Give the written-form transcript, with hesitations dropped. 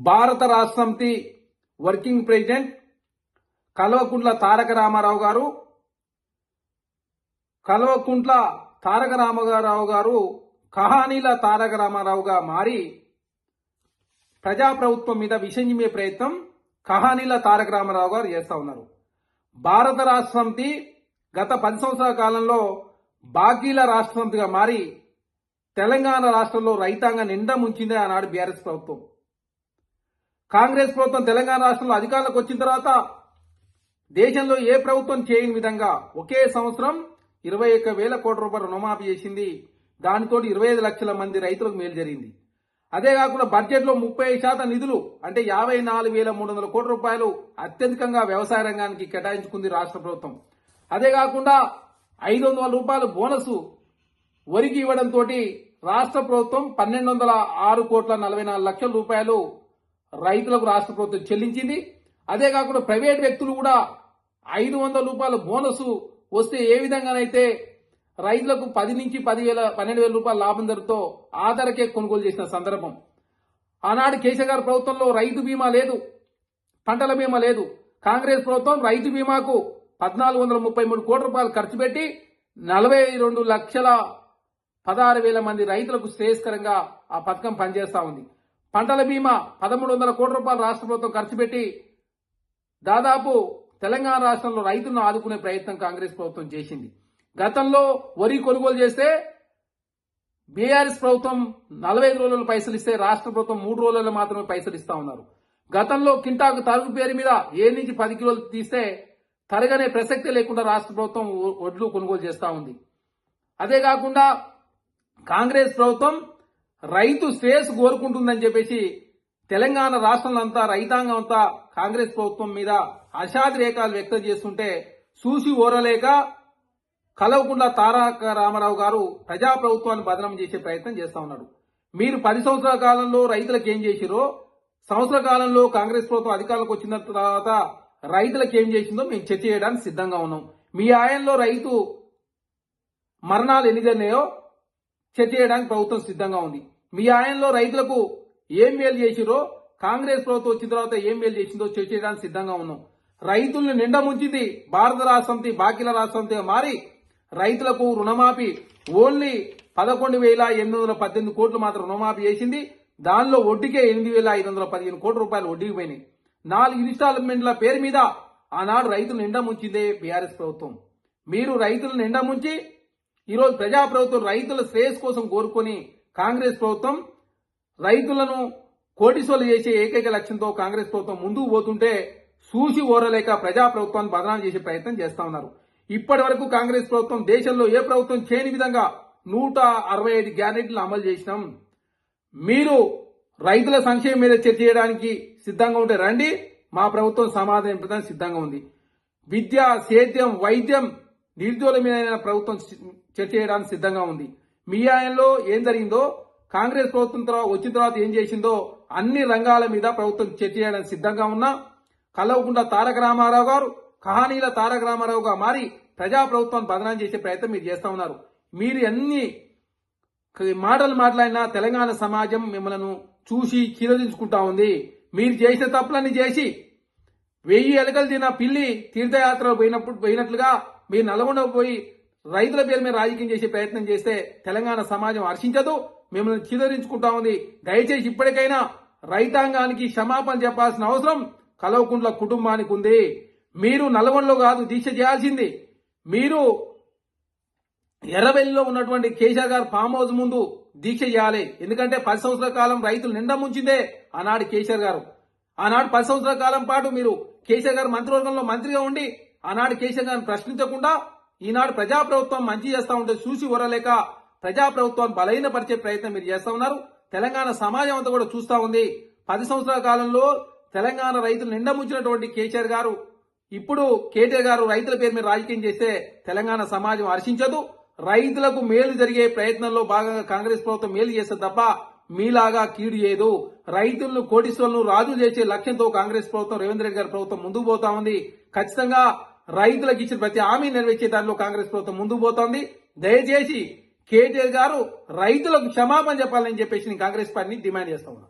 భారత రాష్ట్ర సమితి వర్కింగ్ ప్రెసిడెంట్ కల్వకుంట్ల తారక రామారావు గారు కహానీల తారక రామారావుగా మారి ప్రజాప్రభుత్వం మీద విషం చిమ్మే ప్రయత్నం కహానీల తారక రామారావు గారు చేస్తా ఉన్నారు. భారత రాష్ట్ర సమితి గత 10 సంవత్సరాల కాలంలో బాకీల రాష్ట్ర సమితిగా మారి తెలంగాణ రాష్ట్రంలో రైతాంగం నిండా ముంచిందే ఆనాడు బీఆర్ఎస్ ప్రభుత్వం. కాంగ్రెస్ ప్రభుత్వం తెలంగాణ రాష్ట్రంలో అధికారంలోకి వచ్చిన తర్వాత దేశంలో ఏ ప్రభుత్వం చేయని విధంగా ఒకే సంవత్సరం 21,000 కోట్ల రూపాయలు రుణమాఫీ చేసింది. దానితో 25 లక్షల మంది రైతులకు మేలు జరిగింది. అదే కాకుండా బడ్జెట్లో 30% నిధులు అంటే 54,300 కోట్ల రూపాయలు అత్యధికంగా వ్యవసాయ రంగానికి కేటాయించుకుంది రాష్ట్ర ప్రభుత్వం. అదే కాకుండా 500 రూపాయలు బోనస్ వరికి ఇవ్వడంతో రాష్ట్ర ప్రభుత్వం 1,206 కోట్ల 44 లక్షల రూపాయలు రైతులకు రాష్ట్ర ప్రభుత్వం చెల్లించింది. అదే కాకుండా ప్రైవేట్ వ్యక్తులు కూడా 500 రూపాయల బోనస్ వస్తే ఏ విధంగానైతే రైతులకు 10 నుంచి 12,000 రూపాయల లాభం ధరతో ఆధారకే కొనుగోలు చేసిన సందర్భం. ఆనాడు కేసీఆర్ గారి ప్రభుత్వంలో రైతు బీమా లేదు, పంటల బీమా లేదు. కాంగ్రెస్ ప్రభుత్వం రైతు బీమాకు 1,433 కోట్ల రూపాయలు ఖర్చు పెట్టి 42,16,000 మంది రైతులకు శ్రేయస్కరంగా ఆ పథకం పనిచేస్తా ఉంది. పంటల బీమా 1,300 కోట్ల రూపాయలు రాష్ట్ర ప్రభుత్వం ఖర్చు పెట్టి దాదాపు తెలంగాణ రాష్ట్రంలో రైతులను ఆదుకునే ప్రయత్నం కాంగ్రెస్ ప్రభుత్వం చేసింది. గతంలో వరి కొనుగోలు చేస్తే బీఆర్ఎస్ ప్రభుత్వం 45 రోజుల్లో పైసలు ఇస్తే రాష్ట్ర ప్రభుత్వం 3 రోజుల్లో మాత్రమే పైసలు ఇస్తా ఉన్నారు. గతంలో కింటాకు తరుగు పేరు మీద 7 నుంచి 10 కిలోలు తీస్తే తరగనే ప్రసక్తి లేకుండా రాష్ట్ర ప్రభుత్వం వడ్లు కొనుగోలు చేస్తా ఉంది. అదే కాకుండా కాంగ్రెస్ ప్రభుత్వం రైతు శ్రేయస్సు కోరుకుంటుందని చెప్పేసి తెలంగాణ రాష్ట్రంలో అంతా రైతాంగం అంతా కాంగ్రెస్ ప్రభుత్వం మీద అషాదిరేకాలు వ్యక్తం చేస్తుంటే చూసి ఓరలేక కల్వకుంట్ల తారక రామారావు గారు ప్రజాప్రభుత్వాన్ని బదనం చేసే ప్రయత్నం చేస్తా ఉన్నాడు. మీరు 10 సంవత్సరాల కాలంలో రైతులకు ఏం చేసిరో, సంవత్సర కాలంలో కాంగ్రెస్ ప్రభుత్వం అధికారంలోకి వచ్చిన తర్వాత రైతులకు ఏం చేసిందో మేము చర్చ చేయడానికి సిద్ధంగా ఉన్నాం. మీ ఆయంలో రైతు మరణాలు ఎన్ని జరినాయో చర్చ చేయడానికి ప్రభుత్వం సిద్ధంగా ఉంది. మీ ఆయంలో రైతులకు ఏం మేలు చేసిరో, కాంగ్రెస్ ప్రభుత్వం వచ్చిన తర్వాత ఏం మేలు చేసిందో చర్చ చేయడానికి సిద్ధంగా ఉన్నాం. రైతుల్ని నిండా ముంచింది భారత రాష్ట్ర సమితి బాకీల రాష్ట్ర సమితిగా మారి రైతులకు రుణమాఫీ ఓన్లీ 11,818 కోట్లు మాత్రం రుణమాఫీ చేసింది. దానిలో వడ్డీకే 8,515 కోట్ల రూపాయలు వడ్డీకి పోయినాయి. 4 ఇన్స్టాల్మెంట్ల పేరు మీద ఆనాడు రైతులు నిండా ముంచిందే బీఆర్ఎస్ ప్రభుత్వం. మీరు రైతులను నిండా ముంచి ఈరోజు ప్రజాప్రభుత్వం రైతుల శ్రేయస్ కోసం కోరుకొని కాంగ్రెస్ ప్రభుత్వం రైతులను కోటీశ్వర్లు చేసే ఏకైక లక్ష్యంతో కాంగ్రెస్ ప్రభుత్వం ముందుకు పోతుంటే చూసి ఓరలేక ప్రజాప్రభుత్వాన్ని బదనాం చేసే ప్రయత్నం చేస్తా ఉన్నారు. ఇప్పటి వరకు కాంగ్రెస్ ప్రభుత్వం దేశంలో ఏ ప్రభుత్వం చేయని విధంగా 165 గ్యారెంటీలు అమలు చేసినాం. మీరు రైతుల సంక్షేమం మీద చర్చ చేయడానికి సిద్ధంగా ఉంటే రండి, మా ప్రభుత్వం సమాధానం ఇవ్వడానికి సిద్ధంగా ఉంది. విద్య, సేద్యం, వైద్యం, నిరుద్యోగుల మీద ప్రభుత్వం చర్చ చేయడానికి సిద్ధంగా ఉంది. మీ ఆయంలో ఏం జరిగిందో, కాంగ్రెస్ ప్రభుత్వం వచ్చిన తర్వాత ఏం చేసిందో అన్ని రంగాల మీద ప్రభుత్వం చర్చ చేయడానికి సిద్ధంగా ఉన్నా కల్వకుంట్ల తారక రామారావు గారు కహానీల తారక రామారావుగా మారి ప్రజాప్రభుత్వాన్ని బదనాం చేసే ప్రయత్నం మీరు చేస్తా ఉన్నారు. మీరు ఎన్ని మాటలు మాట్లాడినా తెలంగాణ సమాజం మిమ్మల్ని చూసి చిరదించుకుంటా ఉంది. మీరు చేసిన తప్పులన్నీ చేసి 1000 ఎలుకలు తిన్న పిల్లి తీర్థయాత్రలో పోయినట్లుగా మీరు నల్గొండకు పోయి రైతుల పేరు మీద రాజకీయం చేసే ప్రయత్నం చేస్తే తెలంగాణ సమాజం హర్షించదు, మిమ్మల్ని చిదరించుకుంటా ఉంది. దయచేసి ఇప్పటికైనా రైతాంగానికి క్షమాపణ చెప్పాల్సిన అవసరం కల్వకుంట్ల కుటుంబానికి ఉంది. మీరు నల్గొండలో కాదు దీక్ష చేయాల్సింది, మీరు ఎర్రవెల్లిలో ఉన్నటువంటి కేసీఆర్ గారు ఫామ్ హౌస్ ముందు దీక్ష చేయాలి. ఎందుకంటే 10 సంవత్సరాల కాలం రైతులు నిండా ముంచిందే ఆనాడు కేసీఆర్ గారు. ఆనాడు 10 సంవత్సరాల కాలం పాటు మీరు కేసీఆర్ గారు మంత్రివర్గంలో మంత్రిగా ఉండి ఆనాడు కేసీఆర్ గారిని ప్రశ్నించకుండా ఈనాడు ప్రజాప్రభుత్వం మంచి చేస్తా ఉంటే చూసి వరలేక ప్రజాప్రభుత్వాన్ని బలహీనపరిచే ప్రయత్నం మీరు చేస్తా ఉన్నారు. తెలంగాణ సమాజం అంతా కూడా చూస్తా ఉంది. 10 సంవత్సరాల కాలంలో తెలంగాణ రైతులు నిండా ముంచినటువంటి కేసీఆర్ గారు ఇప్పుడు కేటీఆర్ గారు రైతుల పేరు మీద రాజకీయం చేస్తే తెలంగాణ సమాజం హర్షించదు. రైతులకు మేలు జరిగే ప్రయత్నంలో భాగంగా కాంగ్రెస్ ప్రభుత్వం మేలు చేస్తే తప్ప మీలాగా కీడు చేయదు. రైతులను కోటీశ్వరులను రాజు చేసే లక్ష్యంతో కాంగ్రెస్ ప్రభుత్వం రేవంత్ రెడ్డి గారి ప్రభుత్వం ముందుకు పోతా ఉంది. ఖచ్చితంగా రైతులకు ఇచ్చిన ప్రతి హామీ నెరవేర్చే దానిలో కాంగ్రెస్ ప్రభుత్వం ముందుకు పోతోంది. దయచేసి కేటీఆర్ గారు రైతులకు క్షమాపణ చెప్పాలని చెప్పేసి నేను కాంగ్రెస్ పార్టీని డిమాండ్ చేస్తా ఉన్నాను.